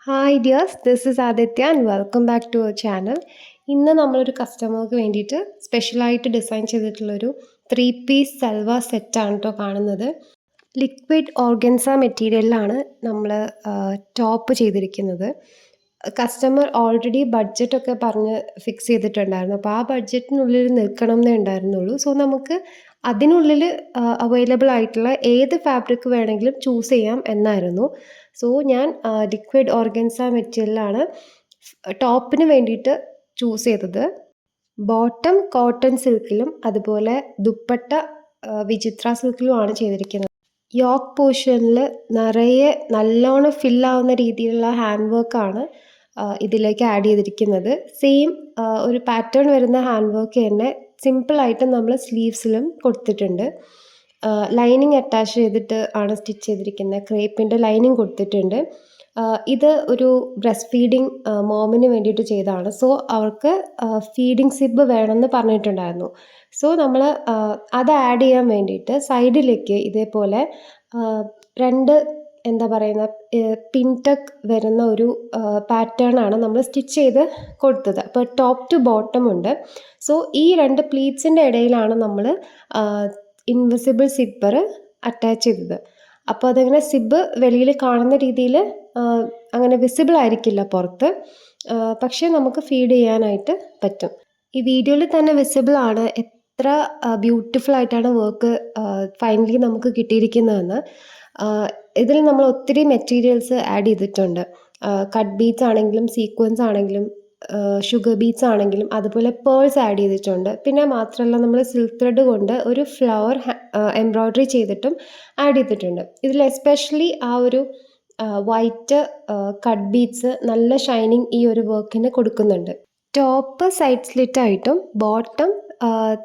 Hi dears, this is Aditya and welcome back to our channel. ഇന്ന് നമ്മളൊരു കസ്റ്റമർക്ക് വേണ്ടിയിട്ട് സ്പെഷ്യലായിട്ട് ഡിസൈൻ ചെയ്തിട്ടുള്ളൊരു 3 പീസ് സൽവാർ സെറ്റാണ് കേട്ടോ കാണുന്നത്. ലിക്വിഡ് ഓർഗൻസ മെറ്റീരിയലിലാണ് നമ്മൾ ടോപ്പ് ചെയ്തിരിക്കുന്നത്. കസ്റ്റമർ ഓൾറെഡി ബഡ്ജറ്റൊക്കെ പറഞ്ഞ് ഫിക്സ് ചെയ്തിട്ടുണ്ടായിരുന്നു. അപ്പോൾ ആ ബഡ്ജറ്റിനുള്ളിൽ നിൽക്കണം എന്നേ ഉണ്ടായിരുന്നുള്ളൂ. സോ നമുക്ക് അതിനുള്ളിൽ അവൈലബിൾ ആയിട്ടുള്ള ഏത് ഫാബ്രിക് വേണമെങ്കിലും ചൂസ് ചെയ്യാം എന്നായിരുന്നു. സോ ഞാൻ ലിക്വിഡ് ഓർഗൻസ മെറ്റീരിയലാണ് ടോപ്പിന് വേണ്ടിയിട്ട് ചൂസ് ചെയ്തത്. ബോട്ടം കോട്ടൺ സിൽക്കിലും അതുപോലെ ദുപ്പട്ട വിചിത്ര സിൽക്കിലുമാണ് ചെയ്തിരിക്കുന്നത്. യോക്ക് പോർഷനിൽ നിറയെ നല്ലോണം ഫില്ലാവുന്ന രീതിയിലുള്ള ഹാൻഡ് വർക്കാണ് ഇതിലേക്ക് ആഡ് ചെയ്തിരിക്കുന്നത്. സെയിം ഒരു പാറ്റേൺ വരുന്ന ഹാൻഡ് വർക്ക് തന്നെ സിമ്പിളായിട്ട് നമ്മൾ സ്ലീവ്സിലും കൊടുത്തിട്ടുണ്ട്. ലൈനിങ് അറ്റാച്ച് ചെയ്തിട്ട് ആണ് സ്റ്റിച്ച് ചെയ്തിരിക്കുന്നത്. ക്രേപ്പിൻ്റെ ലൈനിങ് കൊടുത്തിട്ടുണ്ട്. ഇത് ഒരു ബ്രസ്റ്റ് ഫീഡിങ് മോമിന് വേണ്ടിയിട്ട് ചെയ്തതാണ്. സോ അവർക്ക് ഫീഡിങ് സിബ് വേണമെന്ന് പറഞ്ഞിട്ടുണ്ടായിരുന്നു. സോ നമ്മൾ അത് ആഡ് ചെയ്യാൻ വേണ്ടിയിട്ട് സൈഡിലേക്ക് ഇതേപോലെ രണ്ട് എന്താ പറയുന്ന പിൻടക്ക് വരുന്ന ഒരു പാറ്റേൺ ആണ് നമ്മൾ സ്റ്റിച്ച് ചെയ്ത് കൊടുത്തത്. അപ്പോൾ ടോപ്പ് ടു ബോട്ടം ഉണ്ട്. സോ ഈ രണ്ട് പ്ലീറ്റ്സിൻ്റെ ഇടയിലാണ് നമ്മൾ ഇൻവിസിബിൾ സിബ്ബർ അറ്റാച്ച് ചെയ്തത്. അപ്പോൾ അതങ്ങനെ സിബ് വെളിയിൽ കാണുന്ന രീതിയിൽ അങ്ങനെ വിസിബിൾ ആയിരിക്കില്ല പുറത്ത്, പക്ഷേ നമുക്ക് ഫീഡ് ചെയ്യാനായിട്ട് പറ്റും. ഈ വീഡിയോയിൽ തന്നെ വിസിബിൾ ആണ് എത്ര ബ്യൂട്ടിഫുൾ ആയിട്ടാണ് വർക്ക് ഫൈനലി നമുക്ക് കിട്ടിയിരിക്കുന്നതെന്ന്. ഇതിൽ നമ്മൾ ഒത്തിരി മെറ്റീരിയൽസ് ആഡ് ചെയ്തിട്ടുണ്ട്. കട്ട് ബീഡ്സ് ആണെങ്കിലും സീക്വൻസ് ആണെങ്കിലും ഷുഗർ ബീഡ്സ് ആണെങ്കിലും അതുപോലെ പേൾസ് ആഡ് ചെയ്തിട്ടുണ്ട്. പിന്നെ മാത്രമല്ല നമ്മൾ സിൽക്ക് ത്രെഡ് കൊണ്ട് ഒരു ഫ്ലവർ എംബ്രോയ്ഡറി ചെയ്തിട്ടും ആഡ് ചെയ്തിട്ടുണ്ട്. ഇതിൽ എസ്പെഷ്യലി ആ ഒരു വൈറ്റ് കട്ട് ബീഡ്സ് നല്ല ഷൈനിങ് ഈ ഒരു വർക്കിന് കൊടുക്കുന്നുണ്ട്. ടോപ്പ് സൈഡ് സ്ലിറ്റ് ആയിട്ടും ബോട്ടം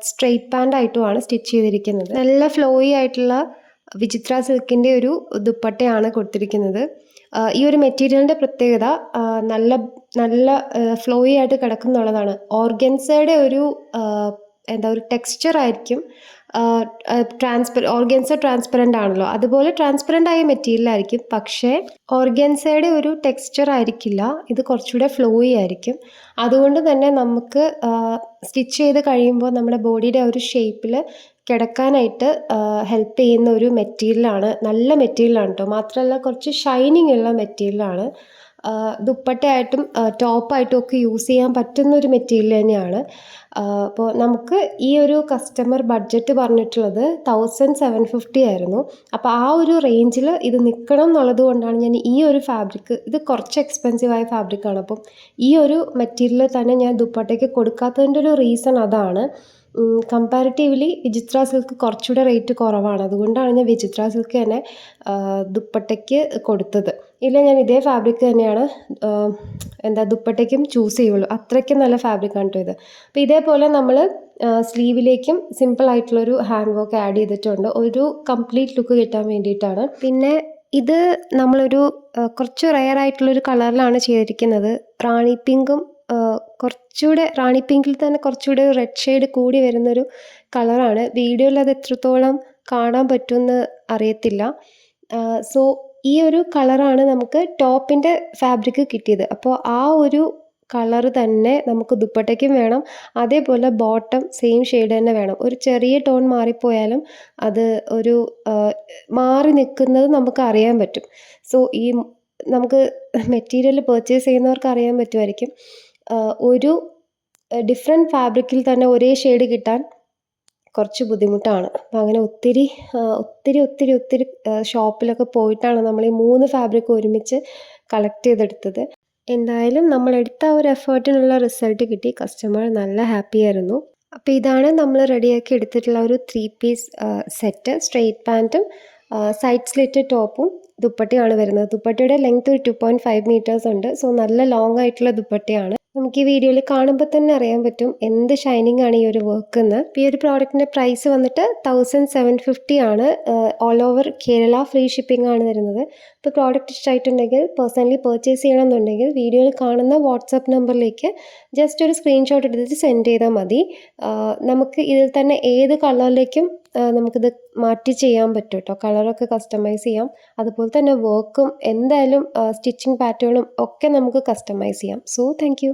സ്ട്രെയിറ്റ് പാൻ്റ് ആയിട്ടുമാണ് സ്റ്റിച്ച് ചെയ്തിരിക്കുന്നത്. നല്ല ഫ്ലോയി ആയിട്ടുള്ള വിചിത്ര സിൽക്കിൻ്റെ ഒരു ദുപ്പട്ടയാണ് കൊടുത്തിരിക്കുന്നത്. ഈ ഒരു മെറ്റീരിയലിൻ്റെ പ്രത്യേകത നല്ല നല്ല ഫ്ലോയി ആയിട്ട് കിടക്കും എന്നുള്ളതാണ്. ഓർഗൻസയുടെ ഒരു ഒരു ടെക്സ്ചർ ആയിരിക്കും. ഓർഗൻസ ട്രാൻസ്പെറൻ്റ് ആണല്ലോ, അതുപോലെ ട്രാൻസ്പെറൻ്റ് ആയ മെറ്റീരിയൽ ആയിരിക്കും. പക്ഷേ ഓർഗൻസയുടെ ഒരു ടെക്സ്ചർ ആയിരിക്കില്ല, ഇത് കുറച്ചുകൂടെ ഫ്ലോയി ആയിരിക്കും. അതുകൊണ്ട് തന്നെ നമുക്ക് സ്റ്റിച്ച് ചെയ്ത് കഴിയുമ്പോൾ നമ്മുടെ ബോഡിയുടെ ഒരു ഷേപ്പിൽ കിടക്കാനായിട്ട് ഹെൽപ്പ് ചെയ്യുന്ന ഒരു മെറ്റീരിയലാണ്. നല്ല മെറ്റീരിയലാണ് കേട്ടോ. മാത്രമല്ല കുറച്ച് ഷൈനിങ് ഉള്ള മെറ്റീരിയലാണ്. ദുപ്പട്ടയായിട്ടും ടോപ്പായിട്ടും ഒക്കെ യൂസ് ചെയ്യാൻ പറ്റുന്ന ഒരു മെറ്റീരിയൽ തന്നെയാണ്. അപ്പോൾ നമുക്ക് ഈ ഒരു കസ്റ്റമർ ബഡ്ജറ്റ് പറഞ്ഞിട്ടുള്ളത് 1750 ആയിരുന്നു. അപ്പോൾ ആ ഒരു റേഞ്ചിൽ ഇത് നിൽക്കണം എന്നുള്ളത് കൊണ്ടാണ് ഞാൻ ഈ ഒരു ഫാബ്രിക്, ഇത് കുറച്ച് എക്സ്പെൻസീവായ ഫാബ്രിക്കാണ്, അപ്പം ഈ ഒരു മെറ്റീരിയൽ തന്നെ ഞാൻ ദുപ്പട്ടയ്ക്ക് കൊടുക്കാത്തതിൻ്റെ ഒരു റീസൺ അതാണ്. കമ്പാരിറ്റീവ്ലി വിചിത്ര സിൽക്ക് കുറച്ചുകൂടെ റേറ്റ് കുറവാണ്. അതുകൊണ്ടാണ് ഞാൻ വിചിത്ര സിൽക്ക് തന്നെ ദുപ്പട്ടയ്ക്ക് കൊടുത്തത്. ഇല്ല, ഞാൻ ഇതേ ഫാബ്രിക് തന്നെയാണ് ദുപ്പട്ടയ്ക്കും ചൂസ് ചെയ്യുള്ളൂ. അത്രയ്ക്കും നല്ല ഫാബ്രിക്കാണ് കേട്ടോ ഇത്. അപ്പോൾ ഇതേപോലെ നമ്മൾ സ്ലീവിലേക്കും സിമ്പിളായിട്ടുള്ളൊരു ഹാൻഡ് വർക്ക് ആഡ് ചെയ്തിട്ടുണ്ട്, ഒരു കംപ്ലീറ്റ് ലുക്ക് കിട്ടാൻ വേണ്ടിയിട്ടാണ്. പിന്നെ ഇത് നമ്മളൊരു കുറച്ച് റെയർ ആയിട്ടുള്ളൊരു കളറിലാണ് ചെയ്തിരിക്കുന്നത്. റാണി പിങ്കും കുറച്ചുകൂടെ റാണി പിങ്കിൽ തന്നെ കുറച്ചുകൂടെ റെഡ് ഷെയ്ഡ് കൂടി വരുന്നൊരു കളറാണ്. വീഡിയോയിൽ അത് എത്രത്തോളം കാണാൻ പറ്റുമെന്ന് അറിയത്തില്ല. സോ ഈ ഒരു കളറാണ് നമുക്ക് ടോപ്പിൻ്റെ ഫാബ്രിക് കിട്ടിയത്. അപ്പോൾ ആ ഒരു കളർ തന്നെ നമുക്ക് ദുപ്പട്ടയ്ക്കും വേണം, അതേപോലെ ബോട്ടം സെയിം ഷെയ്ഡ് തന്നെ വേണം. ഒരു ചെറിയ ടോൺ മാറിപ്പോയാലും അത് ഒരു മാറി നിൽക്കുന്നത് നമുക്ക് അറിയാൻ പറ്റും. സോ ഈ നമുക്ക് മെറ്റീരിയൽ പർച്ചേസ് ചെയ്യുന്നവർക്ക് അറിയാൻ പറ്റുമായിരിക്കും, ഒരു ഡിഫറെൻറ്റ് ഫാബ്രിക്കിൽ തന്നെ ഒരേ ഷെയ്ഡ് കിട്ടാൻ കുറച്ച് ബുദ്ധിമുട്ടാണ്. അപ്പം അങ്ങനെ ഒത്തിരി ഒത്തിരി ഒത്തിരി ഒത്തിരി ഷോപ്പിലൊക്കെ പോയിട്ടാണ് നമ്മൾ ഈ 3 ഫാബ്രിക് ഒരുമിച്ച് കളക്ട് ചെയ്തെടുത്തത്. എന്തായാലും നമ്മളെടുത്ത ഒരു എഫേർട്ടിനുള്ള റിസൾട്ട് കിട്ടി. കസ്റ്റമർ നല്ല ഹാപ്പി ആയിരുന്നു. അപ്പോൾ ഇതാണ് നമ്മൾ റെഡിയാക്കി എടുത്തിട്ടുള്ള ഒരു 3 പീസ് സെറ്റ്. സ്ട്രെയിറ്റ് പാൻറ്റും സൈഡ് സ്ലിറ്റ് ടോപ്പും ദുപ്പട്ടയാണ് വരുന്നത്. ദുപ്പട്ടയുടെ ലെങ്ത് 2.5 മീറ്റേഴ്സ് ഉണ്ട്. സോ നല്ല ലോങ് ആയിട്ടുള്ള ദുപ്പട്ടയാണ്. നമുക്ക് ഈ വീഡിയോയിൽ കാണുമ്പോൾ തന്നെ അറിയാൻ പറ്റും എന്ത് ഷൈനിങ് ആണ് ഈ ഒരു വർക്ക് എന്ന്. ഈ ഒരു പ്രോഡക്റ്റിൻ്റെ പ്രൈസ് വന്നിട്ട് 1750 ആണ്. All over Kerala free shipping ആണ് വരുന്നത്. ഇപ്പോൾ പ്രോഡക്റ്റ് ഇഷ്ടമായിട്ടുണ്ടെങ്കിൽ പേഴ്സണലി പർച്ചേസ് ചെയ്യണമെന്നുണ്ടെങ്കിൽ വീഡിയോയിൽ കാണുന്ന വാട്സാപ്പ് നമ്പറിലേക്ക് ജസ്റ്റ് ഒരു സ്ക്രീൻഷോട്ട് എടുത്തിട്ട് സെൻഡ് ചെയ്താൽ മതി. നമുക്ക് ഇതിൽ തന്നെ ഏത് കളറിലേക്കും നമുക്കിത് മാറ്റി ചെയ്യാൻ പറ്റും കേട്ടോ. കളറൊക്കെ കസ്റ്റമൈസ് ചെയ്യാം. അതുപോലെ തന്നെ വർക്കും എന്തായാലും സ്റ്റിച്ചിങ് പാറ്റേണും ഒക്കെ നമുക്ക് കസ്റ്റമൈസ് ചെയ്യാം. So thank you.